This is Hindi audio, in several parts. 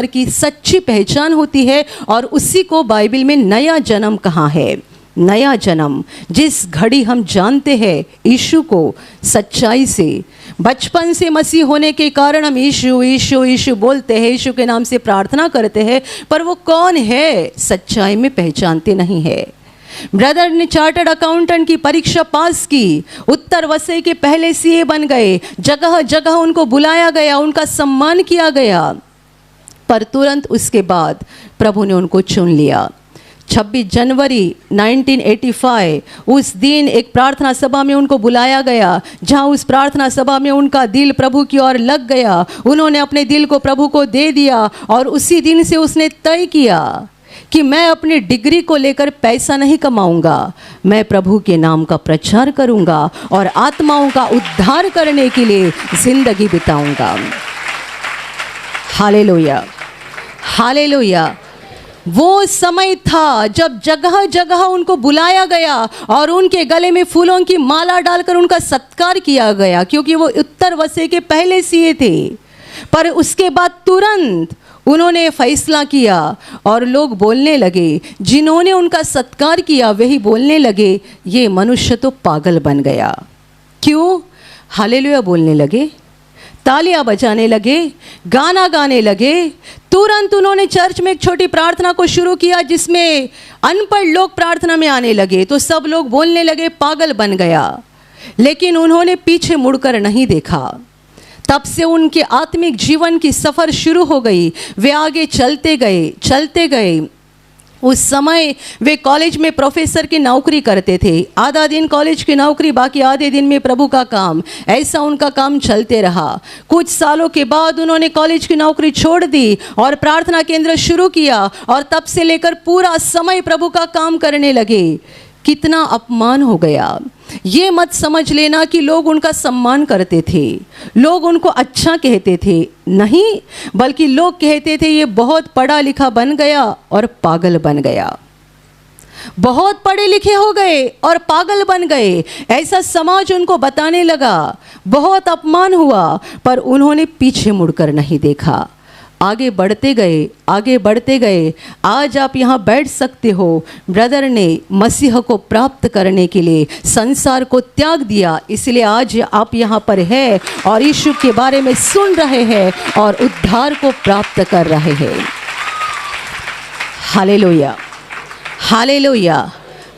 की सच्ची पहचान होती है और उसी को बाइबल में नया जन्म कहा है। नया जन्म, जिस घड़ी हम जानते हैं यीशु को सच्चाई से, बचपन से मसीह होने के कारण हम यीशु यीशु यीशु बोलते हैं, यीशु के नाम से प्रार्थना करते हैं, पर वो कौन है सच्चाई में पहचानते नहीं है। ब्रदर ने चार्टर्ड अकाउंटेंट की परीक्षा पास की, उत्तर वसई के पहले सीए बन गए, जगह जगह उनको बुलाया गया, उनका सम्मान किया गया, पर तुरंत उसके बाद प्रभु ने उनको चुन लिया। 26 जनवरी 1985 उस दिन एक प्रार्थना सभा में उनको बुलाया गया, जहां उस प्रार्थना सभा में उनका दिल प्रभु की ओर लग गया। उन्होंने अपने दिल को प्रभु को दे दिया और उसी दिन से उसने तय किया कि मैं अपनी डिग्री को लेकर पैसा नहीं कमाऊंगा, मैं प्रभु के नाम का प्रचार करूंगा और आत्माओं का उद्धार करने के लिए जिंदगी बिताऊंगा। Hallelujah, hallelujah. वो समय था जब जगह जगह उनको बुलाया गया और उनके गले में फूलों की माला डालकर उनका सत्कार किया गया, क्योंकि वो उत्तर वसई के पहले सीए थे। पर उसके बाद तुरंत उन्होंने फैसला किया और लोग बोलने लगे, जिन्होंने उनका सत्कार किया वही बोलने लगे, ये मनुष्य तो पागल बन गया। क्यों? हालेलुया बोलने लगे, तालियां बजाने लगे, गाना गाने लगे। तुरंत उन्होंने चर्च में एक छोटी प्रार्थना को शुरू किया, जिसमें अनपढ़ लोग प्रार्थना में आने लगे, तो सब लोग बोलने लगे पागल बन गया। लेकिन उन्होंने पीछे मुड़कर नहीं देखा। तब से उनके आत्मिक जीवन की सफ़र शुरू हो गई। वे आगे चलते गए, चलते गए। उस समय वे कॉलेज में प्रोफेसर की नौकरी करते थे। आधा दिन कॉलेज की नौकरी, बाकी आधे दिन में प्रभु का काम। ऐसा उनका काम चलते रहा। कुछ सालों के बाद उन्होंने कॉलेज की नौकरी छोड़ दी और प्रार्थना केंद्र शुरू किया और तब से लेकर पूरा समय प्रभु का काम करने लगे। कितना अपमान हो गया। ये मत समझ लेना कि लोग उनका सम्मान करते थे, लोग उनको अच्छा कहते थे, नहीं, बल्कि लोग कहते थे ये बहुत पढ़ा लिखा बन गया और पागल बन गया, बहुत पढ़े लिखे हो गए और पागल बन गए, ऐसा समाज उनको बताने लगा। बहुत अपमान हुआ, पर उन्होंने पीछे मुड़कर नहीं देखा। आगे बढ़ते गए, आगे बढ़ते गए। आज आप यहाँ बैठ सकते हो। ब्रदर ने मसीह को प्राप्त करने के लिए संसार को त्याग दिया, इसलिए आज आप यहाँ पर हैं और यीशु के बारे में सुन रहे हैं और उद्धार को प्राप्त कर रहे हैं। Hallelujah, hallelujah,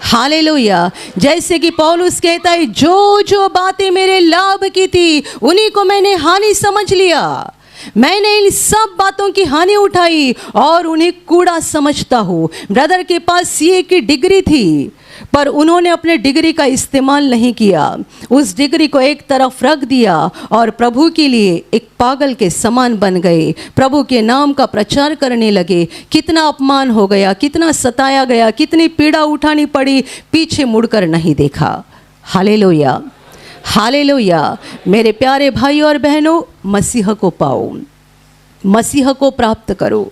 hallelujah. जैसे कि पौलुस कहता है, जो जो बातें मेरे लाभ की थी उन्हीं को मैंने हानि समझ लिया। मैंने इन सब बातों की हानि उठाई और उन्हें कूड़ा समझता हूँ। ब्रदर के पास सीए की डिग्री थी, पर उन्होंने अपने डिग्री का इस्तेमाल नहीं किया। उस डिग्री को एक तरफ रख दिया और प्रभु के लिए एक पागल के समान बन गए। प्रभु के नाम का प्रचार करने लगे। कितना अपमान हो गया, कितना सताया गया, कितनी पीड़ा उठानी पड़ी, पीछे मुड़कर नहीं देखा। Hallelujah, hallelujah. मेरे प्यारे भाई और बहनों, मसीह को पाओ, मसीह को प्राप्त करो।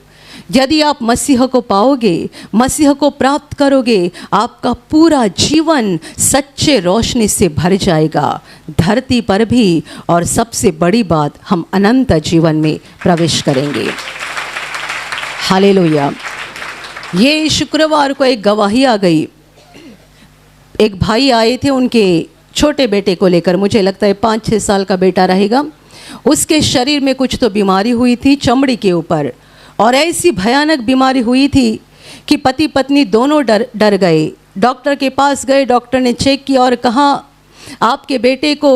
यदि आप मसीह को पाओगे, मसीह को प्राप्त करोगे, आपका पूरा जीवन सच्चे रोशनी से भर जाएगा, धरती पर भी, और सबसे बड़ी बात, हम अनंत जीवन में प्रवेश करेंगे। हालेलुया। ये शुक्रवार को एक गवाही आ गई। एक भाई आए थे उनके छोटे बेटे को लेकर, मुझे लगता है 5-6 साल का बेटा रहेगा। उसके शरीर में कुछ तो बीमारी हुई थी चमड़ी के ऊपर, और ऐसी भयानक बीमारी हुई थी कि पति पत्नी दोनों डर गए। डॉक्टर के पास गए, डॉक्टर ने चेक किया और कहा आपके बेटे को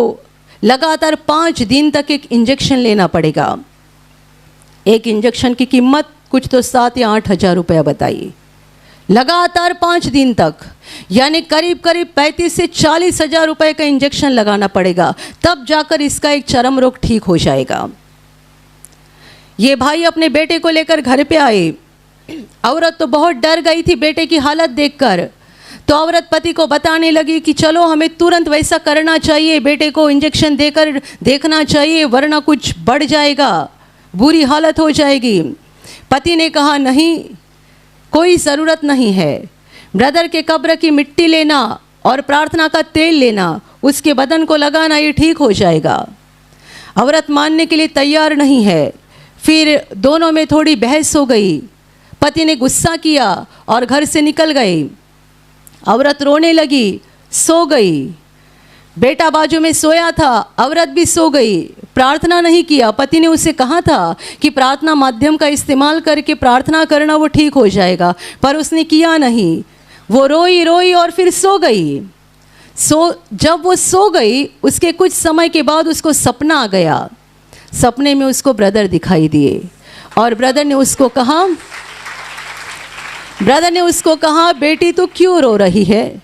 लगातार 5 दिन तक एक इंजेक्शन लेना पड़ेगा। एक इंजेक्शन की कीमत कुछ तो 7 या 8 हज़ार रुपया बताइए, लगातार 5 दिन तक, यानी करीब करीब 35 से 40 हज़ार रुपये का इंजेक्शन लगाना पड़ेगा, तब जाकर इसका एक चरम रोग ठीक हो जाएगा। ये भाई अपने बेटे को लेकर घर पे आए। औरत तो बहुत डर गई थी बेटे की हालत देखकर, तो औरत पति को बताने लगी कि चलो हमें तुरंत वैसा करना चाहिए, बेटे को इंजेक्शन देकर देखना चाहिए, वरना कुछ बढ़ जाएगा, बुरी हालत हो जाएगी। पति ने कहा नहीं, कोई ज़रूरत नहीं है। ब्रदर के कब्र की मिट्टी लेना और प्रार्थना का तेल लेना, उसके बदन को लगाना, ये ठीक हो जाएगा। औरत मानने के लिए तैयार नहीं है। फिर दोनों में थोड़ी बहस हो गई। पति ने गुस्सा किया और घर से निकल गए। औरत रोने लगी, सो गई। बेटा बाजू में सोया था, औरत भी सो गई, प्रार्थना नहीं किया। पति ने उसे कहा था कि प्रार्थना माध्यम का इस्तेमाल करके प्रार्थना करना, वो ठीक हो जाएगा, पर उसने किया नहीं। वो रोई रोई और फिर सो गई। जब वो सो गई, उसके कुछ समय के बाद उसको सपना आ गया। सपने में उसको ब्रदर दिखाई दिए और ब्रदर ने उसको कहा, बेटी तू क्यों रो रही है?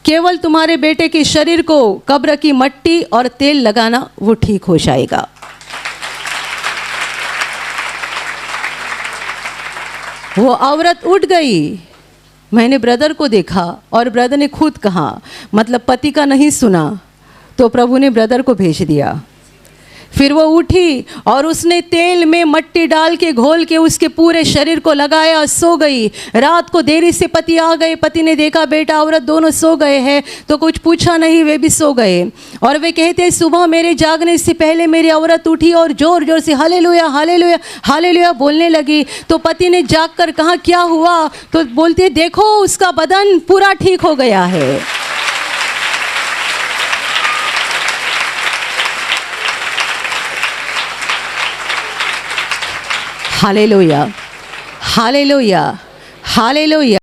केवल तुम्हारे बेटे के शरीर को कब्र की मट्टी और तेल लगाना, वो ठीक हो जाएगा। वो औरत उठ गई। मैंने ब्रदर को देखा और ब्रदर ने खुद कहा, मतलब पति का नहीं सुना, तो प्रभु ने ब्रदर को भेज दिया। फिर वो उठी और उसने तेल में मट्टी डाल के घोल के उसके पूरे शरीर को लगाया, सो गई। रात को देरी से पति आ गए। पति ने देखा बेटा औरत दोनों सो गए हैं, तो कुछ पूछा नहीं, वे भी सो गए। और वे कहते, सुबह मेरे जागने से पहले मेरी औरत उठी और जोर जोर से हालेलुया हालेलुया हालेलुया बोलने लगी। तो पति ने जाग कर कहा, क्या हुआ? तो बोलते, देखो उसका बदन पूरा ठीक हो गया है। Hallelujah hallelujah hallelujah.